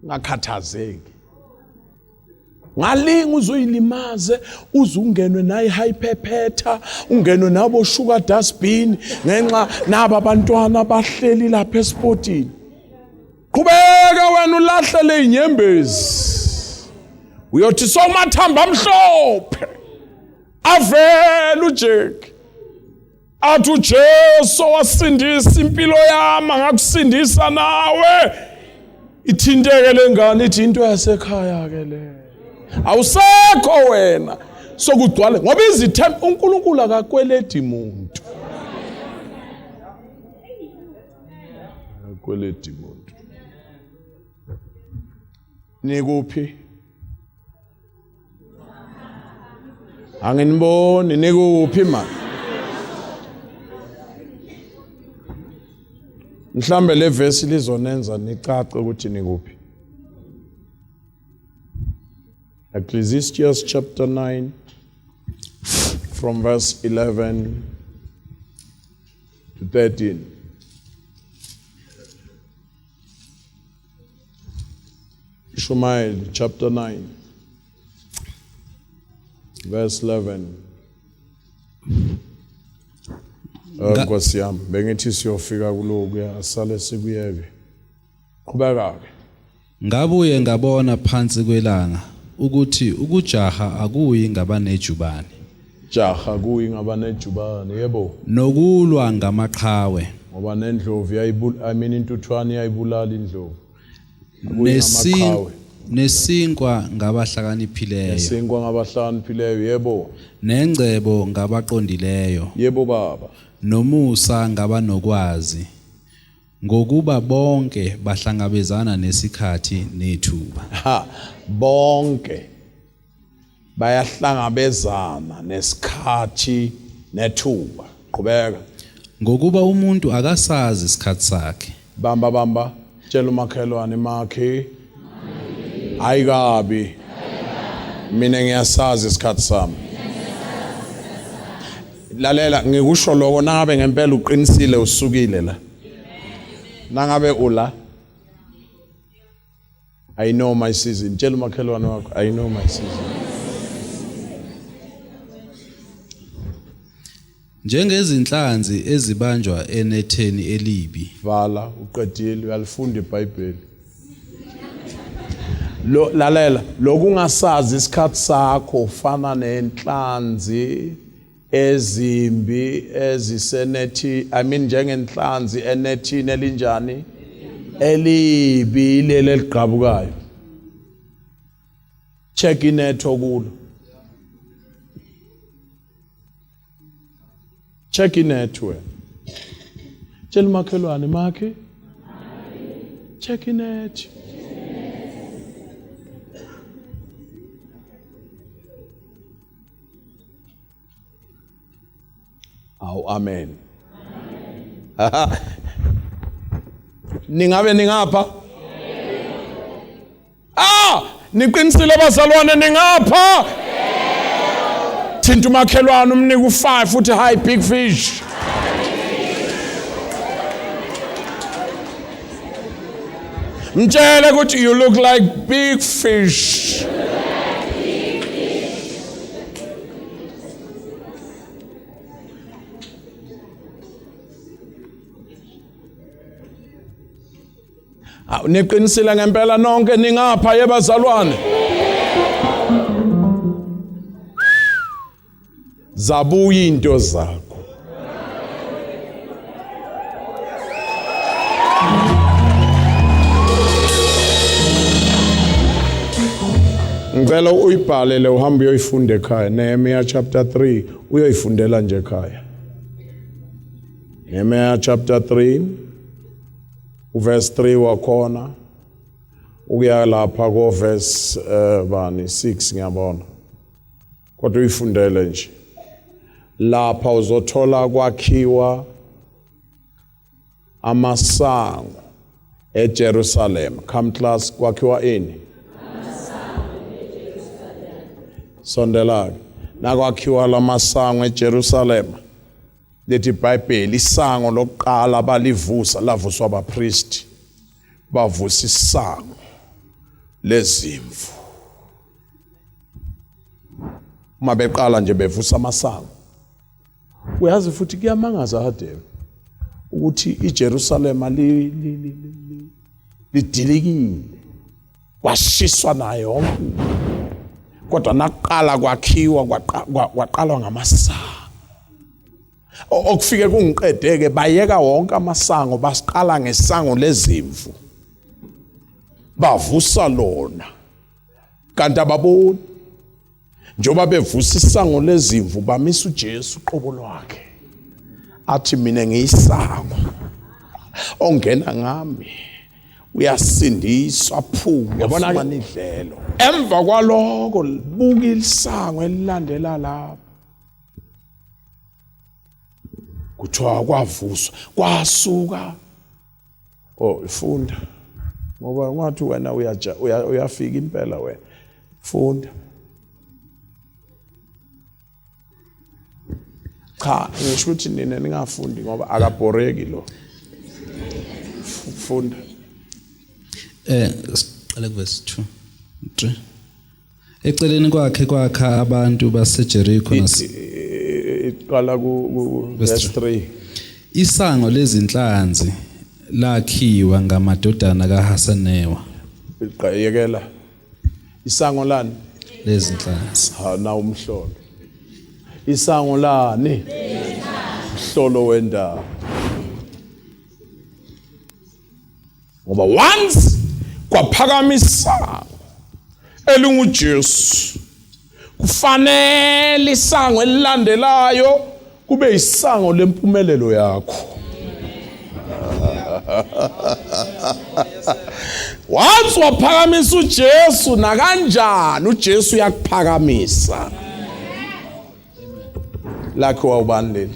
ngakhathazeki. Ngalinga uzoyilimaze uzungenwe nayi hyperpeta ungenwe nabo sugar dustbin ngenxa naba abantwana bahleli lapha esportini. Qhubeka wena ulahlele inyembezi. Uyothi somathamba amhlophe. Avela uJeki. Athi uJesu wasindisa impilo yami ngakusindisa nawe. Ithinteke lengane ithi into yasekhaya ke le. Awusekho wena sokugcwala ngoba izithembu uNkulunkulu akakweledi umuntu. Akakweledi umuntu. Nikuphi? Anginiboni nikuphi manje? Mhlambe le verse lizonenza nicace ukuthi nikuphi. Ecclesiastes chapter 9 from verse 11 to 13. Shumael chapter 9 verse 11. Nkosi yami bengithi siyofika kulokuya asale sikuyeke. Qhubeka-ke. Ngabuye ngabona phansi kwelanga ukuthi ukujaha akuyi ngabanejubane. Jaha kuyi ngabanejubane, yebo. Nokulwa ngamaqhawe. Ngoba nendlovu intuthwane yayibulala indlovu. Nesinkwa ngabahlakaniphileyo. Nesinkwa ngabahlakaniphileyo, yebo. Nengcebo ngabaqondileyo. Yebo baba. Nomusa ngabanokwazi. Ngokuba bonke bahlangabezana nesikhathi nethuba. Bonke bayahlangabezana nesikhathi nethuba. Qhubeka. Ngokuba umuntu akasazi isikhathi sakhe. Bamba tshela umakhelwane makhe ayikabi mina ngiyasazi isikhathi sami. Lalela ngikusho lokho nangabe ngempela uqinisile usukile la. Nangabe ula I know my season. Tshela umakhelwane wakho I know my season. Njengezinhlanzi ezibanjwa enetheni elibi. Vala uqedile uyalifunda iBhayibheli. Lalela lokungasazi isikhathi sakho ufana nenhlanzi ezimbi ezisenethi njengenhlanzi enethini elinjani elibi leli eligabukayo. Check inetho kulo. Check inetho. Tshela umakhelwane makhe check inetho. Oh, amen. Ningabe ningapha? Niqinisile bazalwane ningapha? Thinta umakhelwane umnika u5 futhi hi big fish. Mtshele ukuthi you look like big fish. Niqinisile ngempela nonke ningapha yebazalwane? Zabuya into zakho. Ngicela uyibhalele uhambe uyoyifunda ekhaya. Nehemiah chapter 3 uyoyifundela nje ekhaya. Nehemiah chapter 3 verse 3 wakhona ukuya lapha ko verse 6 ngiyabona. Kodwa uyifundele nje. Lapha uzothola kwakhiwa amasango eJerusalem. Come class, kwakhiwa ini? Sondela. Nakwakhiwa lamasango eJerusalem. Lethi iBhayibheli isango lokuqala balivusa lavuswa abapristi. Bavusa isango lezimvu. Uma beqala nje bevusa amasango. Uyazi futhi kuyamangaza hadebe ukuthi iJerusalem lidilikile. Washiswa nayo yonke. Kodwa naqala kwakhiwa kwaqalwa ngamasango. Okufike kungiqedeke bayeka wonke amasango basiqala ngesango lezimvu. Bavusa lona. Kanti ababoni njoba bevusa isango lezimvu bamisa uJesu uqobo lwakhe. Athi mina ngiyisango. Ongena ngami uyasindiswa phuma yabona idlelo. Emva kwaloko buka isango elilandela lapha. Kuthiwa kwavuswa kwasuka. Ifunda. Ngoba ngathi wena uyafika impela wena. Funda. Cha, ngisho ukuthi nina ningafundi ngoba akabhoreki lo. Funda. Siqale verse 2. Eceleni kwakhe kwakha abantu baseJericho iqala ku verse 3. isango lezinhlanzi lakhiwa ngamadodana kaHasanewa. Iqayekela isango lani Lezinhlanzi. na umhlolo. Isango lani umhlolo wendaba. Ngoba once kwaphakamisa elinguJesu kufanele isango elilandelayo kube isango lempumelelo yakho. Once waphakamisa uJesu na kanjani uJesu uyakuphakamisa. Lakho ubani leli?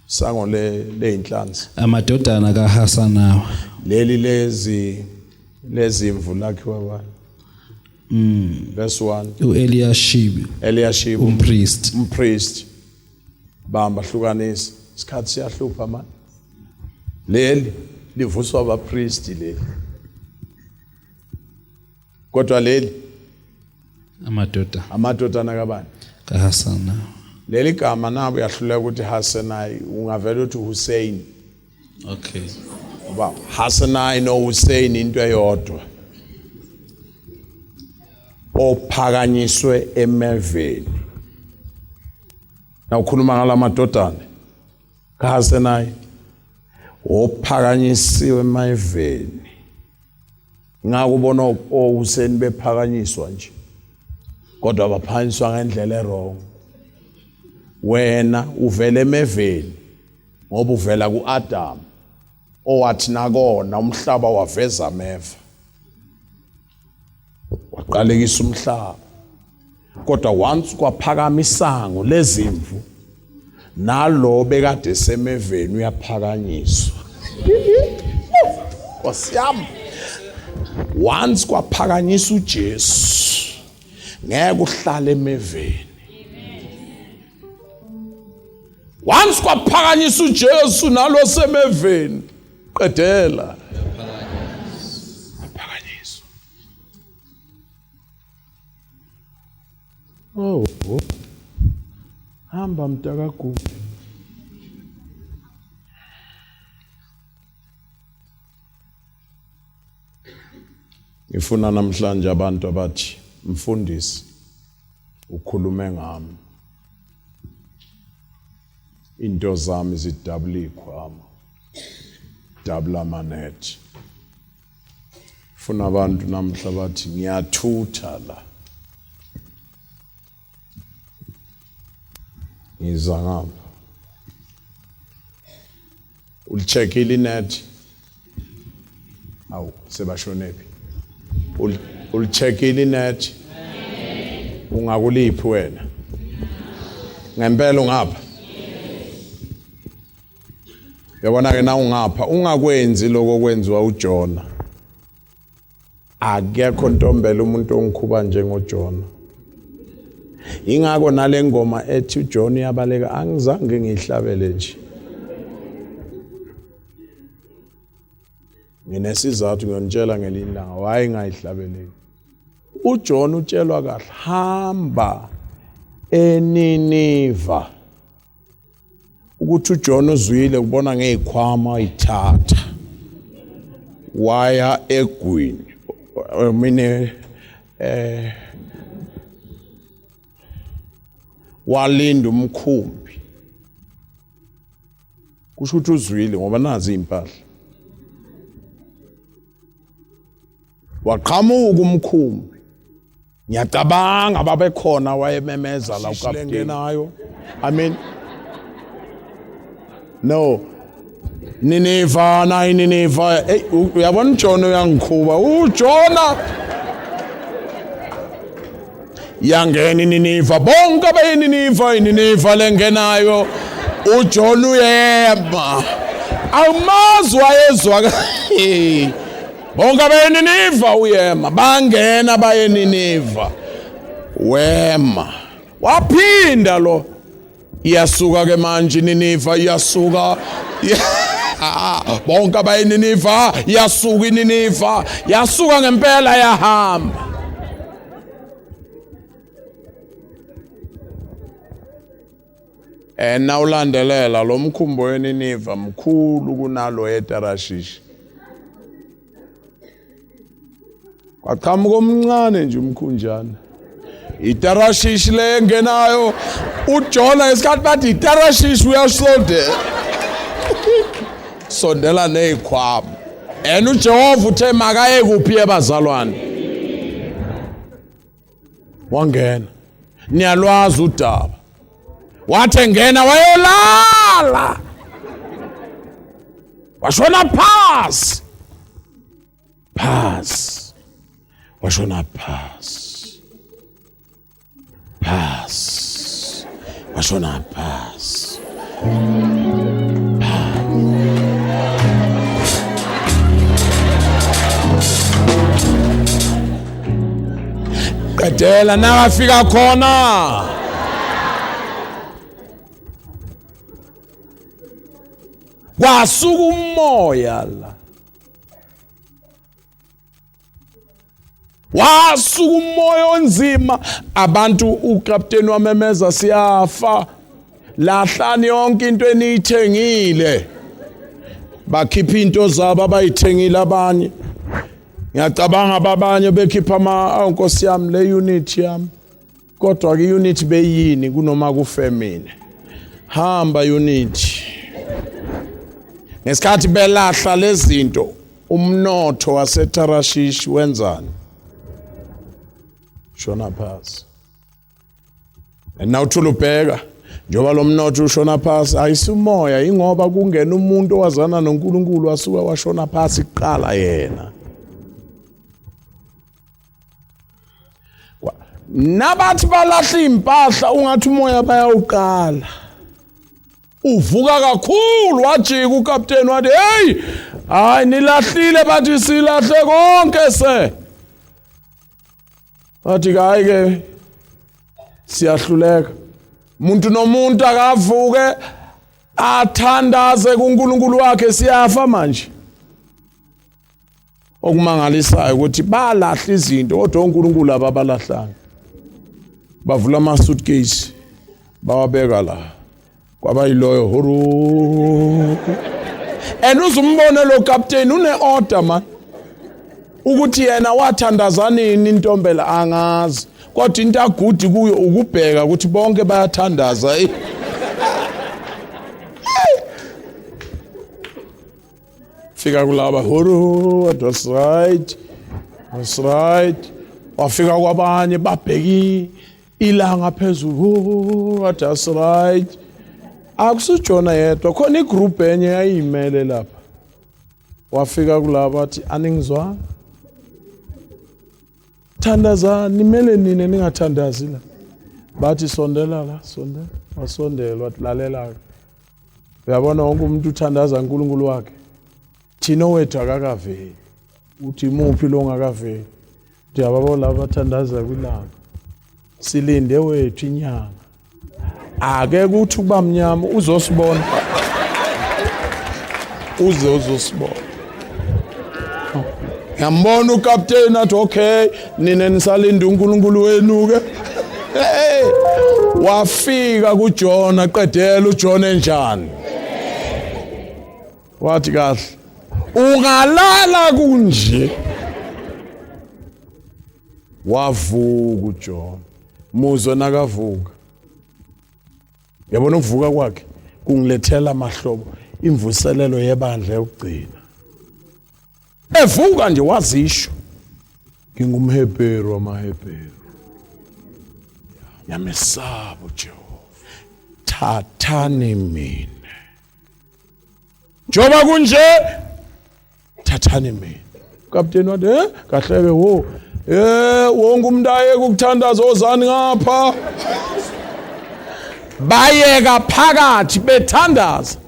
Sango leinhlanzi. Amadodana kaHasanewa. Leli lezimvu lakhiwa bani? Verse 1. Eliashib umpriest. Bamba hlukanisa. Isikhathi siyahlupha manje. Leli livuswa abapriest leli. Kodwa leli amadodana kabani? kaHasanewa. Leli gama nabo yahluleka ukuthi Hasanai ungavela uthi Hussein. Okay. Ngoba Hasanai no Hussein into eyodwa. Ophakanyiswe emeveni. Na ukhuluma ngala madodana kaHasanai ophakanyisiwe emeveni. Ngakubona oHussein bephakanyiswa nje. Kodwa baphakanyiswa ngendlela errong. Wena uvela emeveni ngoba uvela kuAdam owathi nakona umhlaba waveza ameva. Waqalekisa umhlaba. Kodwa once kwaphakama isango lezimvu nalo bekade semeveni uyaphakanyiswa. Kwasiyami. Once kwaphakanyiswa uJesu ngeke uhlale emeveni. Once kwaphakanyiswa uJesu nalo semeveni qedela. Phakanyiswa. Oh. Hamba mtaka Gumbi. Ngifuna namhlanje abantu abathi mfundisi ukhulume ngami. Into zami zidabula ikhwama. Dabula amanet. Funa abantu namhla bathi ngiyathutha la. Ngiza ngapha. Ulicheckile inet. Awu sebashonephi. Ulicheckile inet. Ungakuliphi wena? Ngempela ungapha. Yabona ke na ungapha ungakwenzi lokho kwenziwa uJona. Akekho ntombela umuntu ongikhuba njengoJona. Ingakho nale ngoma ethi uJona uyabaleka angizange ngihlabele nje. Nginesizathu ngiyonitshela ngelinye ilanga waye ngayihlabeleki. uJona utshelwa kahle hamba eNiniva. Ukuthi uJona uzwile kubona ngezikhwama ayithatha waya egwini walinda umkhumbi. Kusho ukuthi uzwile ngoba nazi impahla. Waqhamuka umkhumbi. Ngiyacabanga babekhona wayememeza la ukapteni nayo. I mean no. Nineva na Nineva. Uyabona uJona uyangikhuba. uJona yangena iNiniva. Bonke abeyiNiniva iNiniva lengenayo. uJona uyema. Awumazi wayezwa. Bonke abeyiNiniva uyema. Bangena bayeNiniva. Wema. Waphinda lo. Iyasuka ke manje iNiniva iyasuka. Bonke abayiNiniva yasuka iNiniva. Yasuka ngempela yahamba. Nawulandelela lo mkhumbo weNiniva mkhulu kunalo eTarashish. Kwaqhamuka omncane nje umkhunjana. ITarashish le ngenayo uJona isikhathi bathi iTarashish uyasondela. Sondela nezikhwama. uJehova uthe makaye kuphi ebazalwane? Wangena. Niyalwazi udaba. Wathi ngena wayolala. Washona phasi. Phasi. Washona phasi. Phasi. Washona phasi. Qedela nakafika khona. Wasuka umoya la. Wasuka umoya onzima. Abantu ukapteni wamemeza siyafa. Lahlani yonke into eniyithengile. Bakhipha into zabo abayithengile abanye. Ngiyacabanga abanye bekhipha Nkosi yami le unit yami. Kodwa ke unit beyini kunoma kufemine. Hamba unit. Ngesikhathi belahla lezinto umnotho waseTarashish wenzani? Shona phasi. Nawuthula ubheka njoba lo mnotho ushona phasi ayisumoya ingoba kungena umuntu owazana noNkulunkulu wasuka washona phasi kuqala yena. Nabathi balahla impahla ungathi umoya bayawuqala. Uvuka kakhulu wajika ukapteni wathi hey hayi nilahlile bathi silahle konke se. Wathi hayi ke siyahluleka. Umuntu nomuntu akavuke athandaze kuNkulunkulu wakhe siyafa manje. Okumangalisayo ukuthi balahla izinto kodwa uNkulunkulu ababalahlanga. Bavula ama suitcase bawabeka la. Kwaba yiloyo horo. Uzumbone lo captain une order man. Ukuthi yena wathandaza nini intombela angazi. Kodwa into agudi kuyo ukubheka ukuthi bonke bayathandaza. Fika kulaba horo, that's right. That's right. Wafika kwabanye babheki ilanga phezulu. That's right. Akusujona yedwa khona igroup enye yayimele lapha. Wafika kulaba athi aningizwa. Thandazani nimele nini ningathandazi la. Bathi sondela la, sondela. Wasondela wathi lalela. Uyabona wonke umuntu uthandaza uNkulunkulu wakhe. Thina wethu akakaveli. Uthi muphi lo ngakaveli. Ndiyababo laba bathandaza kwilanga. Silinde wethu inyanga. Ake kuthi kuba mnyama uzosibona. Uzosibona. Ngambona ukapteni athi okay nina nisalinde uNkulunkulu wenu ke. Wafika kuJona qedela uJona enjani. Wathi kahle ungalala kunje. Wavuka uJona. Muzo nakavuka. Yabona ukuvuka kwakhe kungilethela amahlobo imvuselelo yebandla yokugcina. Evuka nje wazisho ngingumHebheru wamaHebheru. Yamesaba uJehova. Thathani mina. Njoba kunje thathani mina. Kapteni wathi kahleke wo. Wonke umuntu ayeke ukuthandaza ozani ngapha. Bayeka phakathi bethandaza.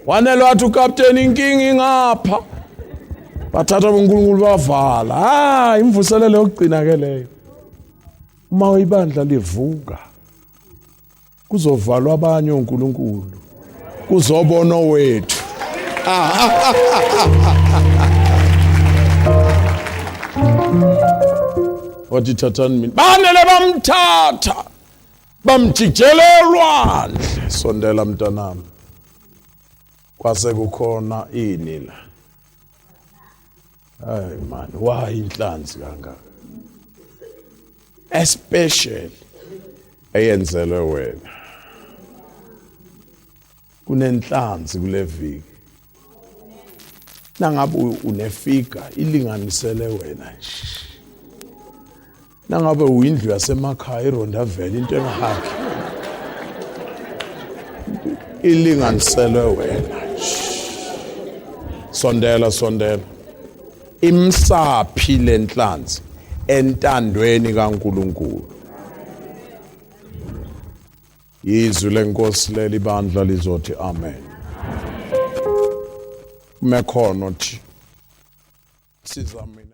Wanele wathi ukapteni inkingi ingapha. Bathatha uNkulunkulu bavala. Imvuselelo yokugcina ke leyo. Uma ibandla livuka kuzovalwa abanye uNkulunkulu. Kuzobona wethu. Wathi thathani mina. Banele bamthatha. Bamjijelelwa. sondela mntanami. Kwase kukhona ini la. Ay man, why inhlanzi kangaka? Especially eyenzelwe wena. Kunenhlanzi kule viki. Nangabe unefika ilinganisele wena nje. Nangabe uyindlu yasemakhaya iRondaveli into engahaki. Ilinganiselwe wena. Sondela. Imsaphi lenhlanzi entandweni kaNkuluNkulu. Izwi lenkosi leli bandla lizothi amen. Mekhono thi sizame